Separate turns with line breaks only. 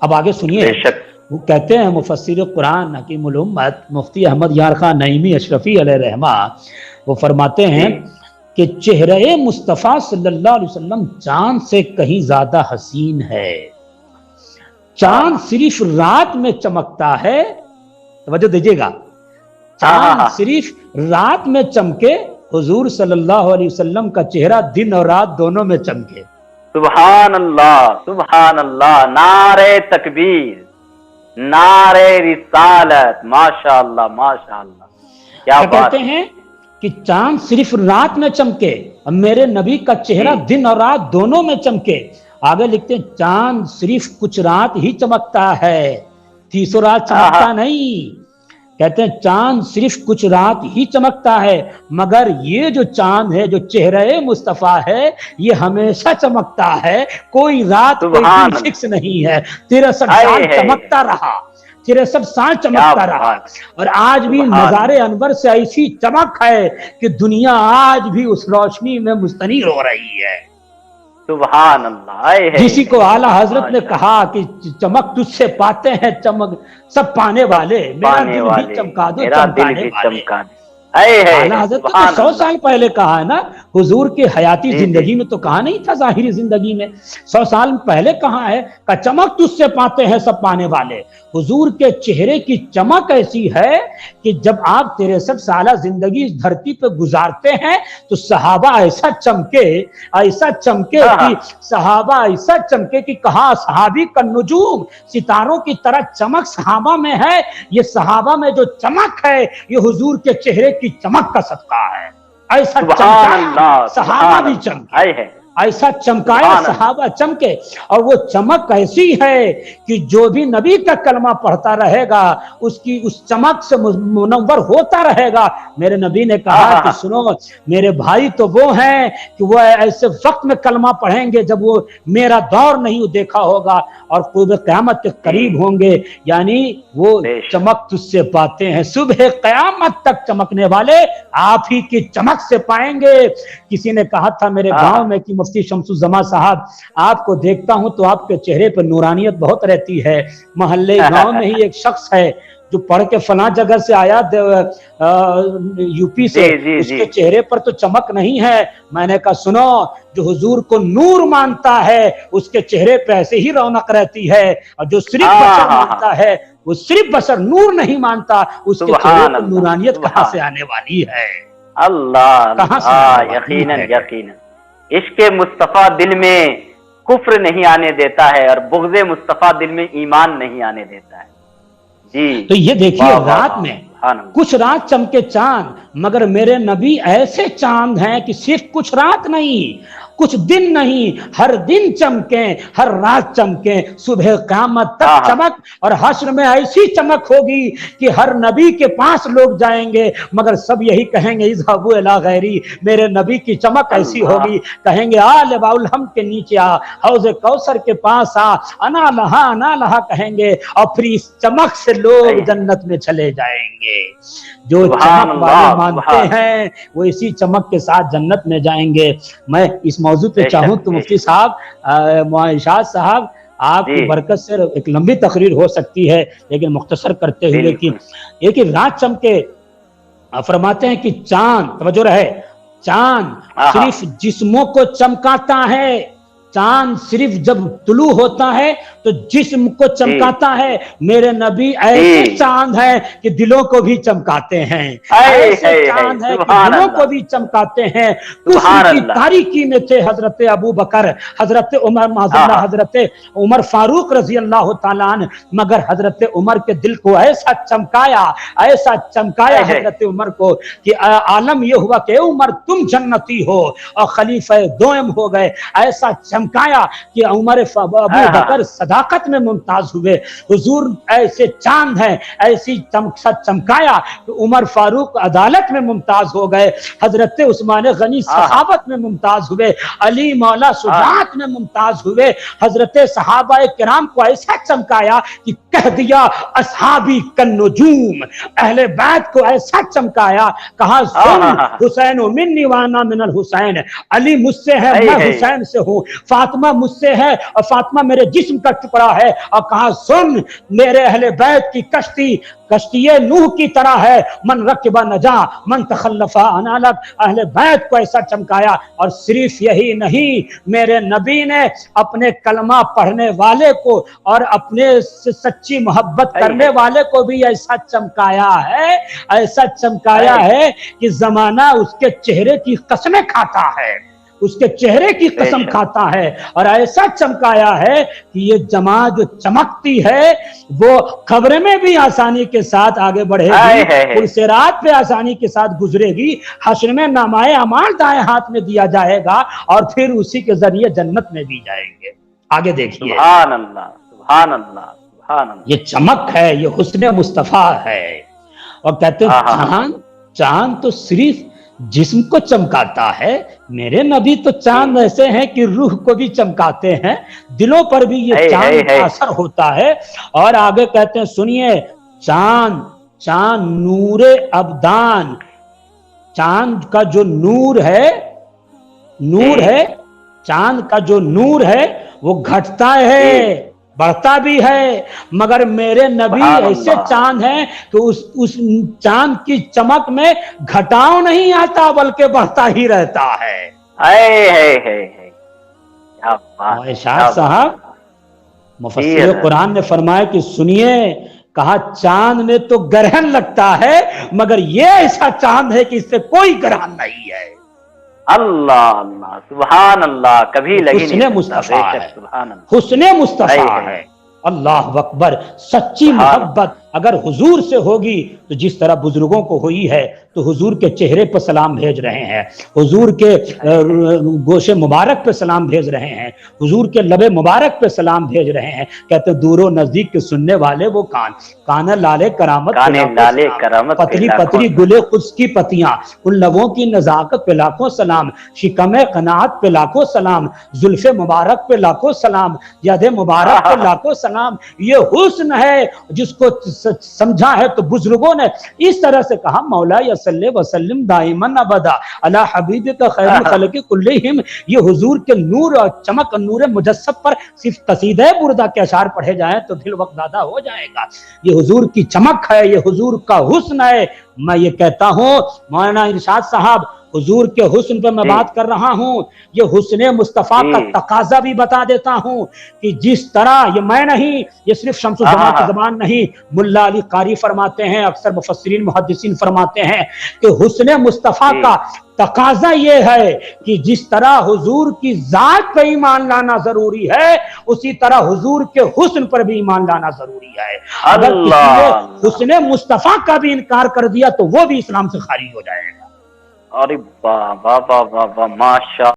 اب آگے سنیے، وہ کہتے ہیں مفسر قرآن حکیم الامت مفتی احمد یار خان نعیمی اشرفی علیہ رحمہ، وہ فرماتے ہیں کہ چہرہ مصطفیٰ صلی اللہ علیہ وسلم چاند سے کہیں زیادہ حسین ہے، چاند صرف رات میں چمکتا ہے، توجہ دیجیے گا، چاند صرف رات میں چمکے، حضور صلی اللہ علیہ وسلم کا چہرہ دن اور رات دونوں میں چمکے۔
سبحان اللہ، سبحان اللہ، نعرہ تکبیر، نعرہ رسالت، ماشاء اللہ ماشاء اللہ، کیا بات
کہتے ہیں کہ چاند صرف رات میں چمکے اور میرے نبی کا چہرہ دن اور رات دونوں میں چمکے۔ آگے لکھتے ہیں چاند صرف کچھ رات ہی چمکتا ہے، تیسوں رات چمکتا نہیں۔ کہتے ہیں چاند صرف کچھ رات ہی چمکتا ہے، مگر یہ جو چاند ہے، جو چہرہ مصطفیٰ ہے، یہ ہمیشہ چمکتا ہے، کوئی رات کوئی دن فکس نہیں ہے، 63 سال چمکتا رہا، 63 سال چمکتا رہا، اور آج بھی مزار انور سے ایسی چمک ہے کہ دنیا آج بھی اس روشنی میں مستنیر ہو رہی ہے۔
سبحان اللہ،
جسی کو اعلیٰ حضرت نے کہا کہ چمک تجھ سے پاتے ہیں چمک سب پانے والے، میرا دل بھی چمکا دو چمکانے والے۔ اعلیٰ حضرت نے 100 سال پہلے کہا ہے نا، حضور کے حیاتی زندگی میں تو کہا نہیں تھا، ظاہری زندگی میں 100 سال پہلے کہا ہے کہ چمک تجھ سے پاتے ہیں سب پانے والے۔ حضور کے چہرے کی چمک ایسی ہے کہ جب آپ 63 سالہ زندگی اس دھرتی پہ گزارتے ہیں تو صحابہ ایسا چمکے کہ صحابہ ایسا چمکے کہ کہا صحابی کا نجوم، ستاروں کی طرح چمک صحابہ میں ہے۔ یہ صحابہ میں جو چمک ہے یہ حضور کے چہرے کی چمک کا صدقہ ہے، ایسا چمکایا صحابہ بھی چمکے، ایسا چمکایا صحابہ چمکے، اور وہ چمک ایسی ہے کہ جو بھی نبی کا کلمہ پڑھتا رہے گا اس کی اس چمک سے منور ہوتا رہے گا۔ میرے نبی نے کہا کہ سنو میرے بھائی تو وہ ہیں کہ وہ ایسے وقت میں کلمہ پڑھیں گے جب وہ میرا دور نہیں دیکھا ہوگا اور قرب قیامت کے قریب ہوں گے، یعنی وہ چمک تجھ سے پاتے ہیں، صبح قیامت تک چمکنے والے آپ ہی کی چمک سے پائیں گے۔ کسی نے کہا تھا میرے گاؤں میں کہ مفتی شمس الزما صاحب آپ کو دیکھتا ہوں تو آپ کے چہرے پر نورانیت بہت رہتی ہے۔ محلے گاؤں میں ہی ایک شخص ہے جو پڑھ کے فلاں جگہ سے آیا یو پی سے، اس کے چہرے پر تو چمک نہیں ہے۔ میں نے کہا سنو، جو حضور کو نور مانتا ہے اس کے چہرے پہ ایسے ہی رونق رہتی ہے، اور جو صرف بشر مانتا ہے وہ صرف بشر نور نہیں مانتا، اس کے چہرے پر نورانیت کہاں سے آنے والی ہے؟
اللہ، یقیناً یقیناً عشق مصطفیٰ دل میں کفر نہیں آنے دیتا ہے اور بغض مصطفیٰ دل میں ایمان نہیں آنے دیتا ہے۔ جی
تو یہ دیکھیے رات میں کچھ رات چمکے چاند، مگر میرے نبی ایسے چاند ہیں کہ صرف کچھ رات نہیں، کچھ دن نہیں، ہر دن چمکیں، ہر رات چمکیں، صبح قیامت تک چمک، اور حشر میں ایسی چمک ہوگی کہ ہر نبی کے پاس لوگ جائیں گے مگر سب یہی کہیں گے اذهبوا الی غیری، میرے نبی کی چمک ایسی ہوگی، کہیں گے آ لواء الحمد کے نیچے آ، حوض کوثر کے پاس آ، انا لہا کہیں گے، اور پھر اس چمک سے لوگ جنت میں چلے جائیں گے۔ جو چمک والے مانتے ہیں وہ اسی چمک کے ساتھ جنت میں جائیں گے۔ میں اس موضوع پہ چاہوں تو مفتی صاحب، ارشاد صاحب، آپ کی برکت سے ایک لمبی تقریر ہو سکتی ہے لیکن مختصر کرتے ہوئے کہ ایک رات چمکے، فرماتے ہیں کہ چاند، توجہ رہے، چاند صرف جسموں کو چمکاتا ہے، چاند صرف جب طلوع ہوتا ہے تو جسم کو چمکاتا ہے، میرے نبی ایسے چاند ہیں کہ دلوں کو بھی چمکاتے ہیں، ایسے چاند ہیں کہ دلوں کو بھی چمکاتے ہیں۔ کفر کی تاریکی میں تھے حضرت ابو بکر، حضرت عمر معذاللہ، حضرت عمر فاروق رضی اللہ تعالیٰ عنہ، مگر حضرت عمر کے دل کو ایسا چمکایا حضرت عمر کو کہ عالم یہ ہوا کہ عمر تم جنتی ہو اور خلیفہ دوم ہو گئے، ایسا چمکایا کہ عمر ابو بکر صداقت میں ممتاز ہوئے، حضور ایسے چاند ہیں، ایسی چمکایا کہ عمر فاروق عدالت میں ممتاز ہو گئے، حضرت عثمان غنی صحابت میں ممتاز ہوئے، علی مولا شجاعت میں ممتاز ہوئے، حضرت صحابہ کرام کو ایسا چمکایا کہ کہہ دیا اصحابی کالنجوم، اہل بیت کو ایسا چمکایا، کہا سن حسین منی وانا من الحسین، علی مجھ سے ہے میں حسین سے ہوں، فاطمہ مجھ سے ہے اور فاطمہ میرے جسم کا ٹکڑا ہے، اور کہا سن میرے اہل بیت کی کشتی کشتی نوح کی طرح ہے، من رکب نجا من تخلف عن علب، اہل بیت کو ایسا چمکایا۔ اور صرف یہی نہیں، میرے نبی نے اپنے کلمہ پڑھنے والے کو اور اپنے سے سچی محبت کرنے والے کو بھی ایسا چمکایا ہے، ایسا چمکایا ہے کہ زمانہ اس کے چہرے کی قسمیں کھاتا ہے، اس کے چہرے کی قسم کھاتا ہے، اور ایسا چمکایا ہے کہ یہ جماعت جو چمکتی ہے وہ قبر میں بھی آسانی کے ساتھ آگے بڑھے گی، پرسرات پہ آسانی کے ساتھ گزرے گی، حشر میں نامۂ اعمال دائیں ہاتھ میں دیا جائے گا، اور پھر اسی کے ذریعے جنت میں بھی جائیں گے۔ آگے دیکھیے،
سبحان اللہ سبحان اللہ سبحان اللہ،
یہ چمک ہے، یہ حسن مصطفیٰ ہے۔ اور کہتے ہیں چاند تو صرف جسم کو چمکاتا ہے، میرے نبی تو چاند ایسے ہیں کہ روح کو بھی چمکاتے ہیں، دلوں پر بھی یہ چاند کا اثر ہوتا ہے۔ اور آگے کہتے ہیں سنیے، چاند نور ابدان، چاند کا جو نور ہے چاند کا جو نور ہے وہ گھٹتا ہے بڑھتا بھی ہے، مگر میرے نبی ایسے چاند ہیں کہ اس چاند کی چمک میں گھٹاؤ نہیں آتا بلکہ بڑھتا ہی رہتا ہے۔ ارشاد صاحب مفسر قرآن نے فرمایا کہ سنیے، کہا چاند میں تو گرہن لگتا ہے مگر یہ ایسا چاند ہے کہ اس سے کوئی گرہن نہیں ہے۔
اللہ اللہ سبحان اللہ، کبھی لگی نہیں
مصطفیٰ ہے، حسن مصطفیٰ ہے۔ اللہ اکبر، سچی محبت اگر حضور سے ہوگی تو جس طرح بزرگوں کو ہوئی ہے تو حضور کے چہرے پر سلام بھیج رہے ہیں، حضور کے گوشے مبارک پہ سلام بھیج رہے ہیں، حضور کے لب مبارک پہ سلام بھیج رہے ہیں۔ کہتے دور و نزدیک کے سننے والے وہ کان لالے کرامت، پتلی پتلی گلے قدس کی پتیاں، ان لبوں کی نزاکت پہ لاکھوں سلام، شکم قناعت پہ لاکھوں سلام، زلف مبارک پہ لاکھوں سلام، ید مبارک پہ لاکھوں سلام۔ یہ حسن ہے جس کو سمجھا ہے تو بزرگوں نے اس طرح سے کہا، مولا صلی وسلم دائماً ابدا علی حبیبک خیر الخلق کلہم۔ یہ حضور کے نور اور چمک، نور مجسم پر صرف قصیدہ بردہ کے اشعار پڑھے جائیں تو دل وقت دادا ہو جائے گا۔ یہ حضور کی چمک ہے، یہ حضور کا حسن ہے۔ میں یہ کہتا ہوں مولانا ارشاد صاحب، حضور کے حسن پہ میں بات کر رہا ہوں، یہ حسن مصطفیٰ کا تقاضا بھی بتا دیتا ہوں کہ جس طرح، یہ میں نہیں، یہ صرف شمس الزمان کی زبان نہیں، ملا علی قاری فرماتے ہیں، اکثر مفسرین محدثین فرماتے ہیں کہ حسن مصطفیٰ کا تقاضا یہ ہے کہ جس طرح حضور کی ذات پہ ایمان لانا ضروری ہے، اسی طرح حضور کے حسن پر بھی ایمان لانا ضروری ہے۔ اگر کسی نے حسن مصطفیٰ کا بھی انکار کر دیا تو وہ بھی اسلام سے خارج ہو جائے گا۔
ارے واہ واہ واہ واہ، ماشاء